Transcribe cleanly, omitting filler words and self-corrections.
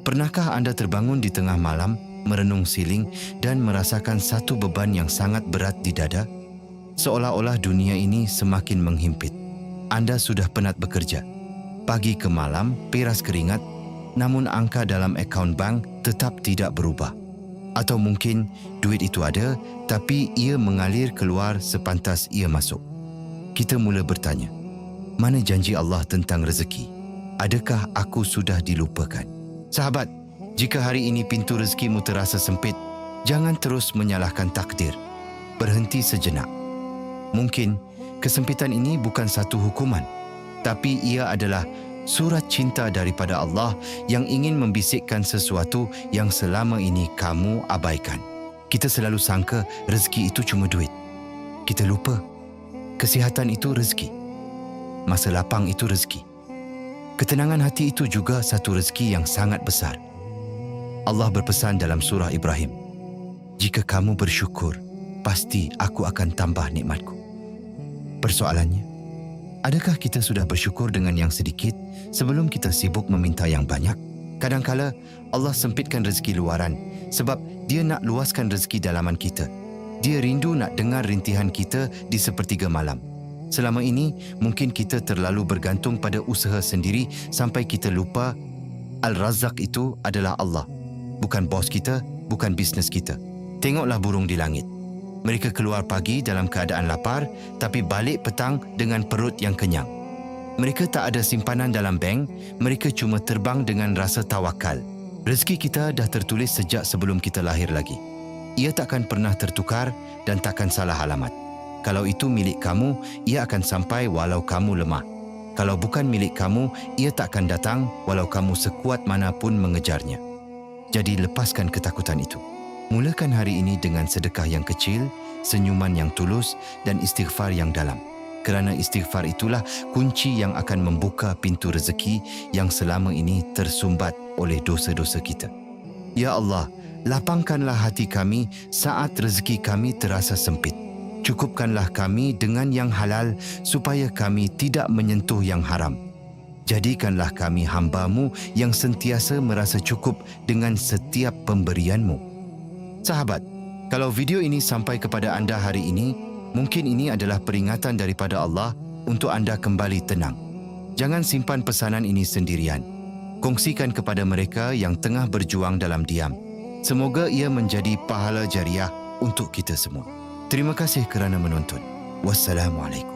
Pernahkah anda terbangun di tengah malam, merenung siling dan merasakan satu beban yang sangat berat di dada? Seolah-olah dunia ini semakin menghimpit. Anda sudah penat bekerja. Pagi ke malam, peras keringat, namun angka dalam akaun bank tetap tidak berubah. Atau mungkin duit itu ada, tapi ia mengalir keluar sepantas ia masuk. Kita mula bertanya, mana janji Allah tentang rezeki? Adakah aku sudah dilupakan? Sahabat, jika hari ini pintu rezekimu terasa sempit, jangan terus menyalahkan takdir. Berhenti sejenak. Mungkin kesempitan ini bukan satu hukuman, tapi ia adalah surat cinta daripada Allah yang ingin membisikkan sesuatu yang selama ini kamu abaikan. Kita selalu sangka rezeki itu cuma duit. Kita lupa, kesihatan itu rezeki. Masa lapang itu rezeki. Ketenangan hati itu juga satu rezeki yang sangat besar. Allah berpesan dalam surah Ibrahim, jika kamu bersyukur, pasti aku akan tambah nikmatku. Persoalannya, adakah kita sudah bersyukur dengan yang sedikit sebelum kita sibuk meminta yang banyak? Kadangkala Allah sempitkan rezeki luaran sebab Dia nak luaskan rezeki dalaman kita. Dia rindu nak dengar rintihan kita di sepertiga malam. Selama ini, mungkin kita terlalu bergantung pada usaha sendiri sampai kita lupa Al-Razzaq itu adalah Allah. Bukan bos kita, bukan bisnes kita. Tengoklah burung di langit. Mereka keluar pagi dalam keadaan lapar, tapi balik petang dengan perut yang kenyang. Mereka tak ada simpanan dalam bank, mereka cuma terbang dengan rasa tawakal. Rezeki kita dah tertulis sejak sebelum kita lahir lagi. Ia takkan pernah tertukar dan takkan salah alamat. Kalau itu milik kamu, ia akan sampai walau kamu lemah. Kalau bukan milik kamu, ia takkan datang walau kamu sekuat manapun mengejarnya. Jadi lepaskan ketakutan itu. Mulakan hari ini dengan sedekah yang kecil, senyuman yang tulus dan istighfar yang dalam. Kerana istighfar itulah kunci yang akan membuka pintu rezeki yang selama ini tersumbat oleh dosa-dosa kita. Ya Allah, lapangkanlah hati kami saat rezeki kami terasa sempit. Cukupkanlah kami dengan yang halal supaya kami tidak menyentuh yang haram. Jadikanlah kami hamba-Mu yang sentiasa merasa cukup dengan setiap pemberian-Mu. Sahabat, kalau video ini sampai kepada anda hari ini, mungkin ini adalah peringatan daripada Allah untuk anda kembali tenang. Jangan simpan pesanan ini sendirian. Kongsikan kepada mereka yang tengah berjuang dalam diam. Semoga ia menjadi pahala jariah untuk kita semua. Terima kasih kerana menonton. Wassalamualaikum.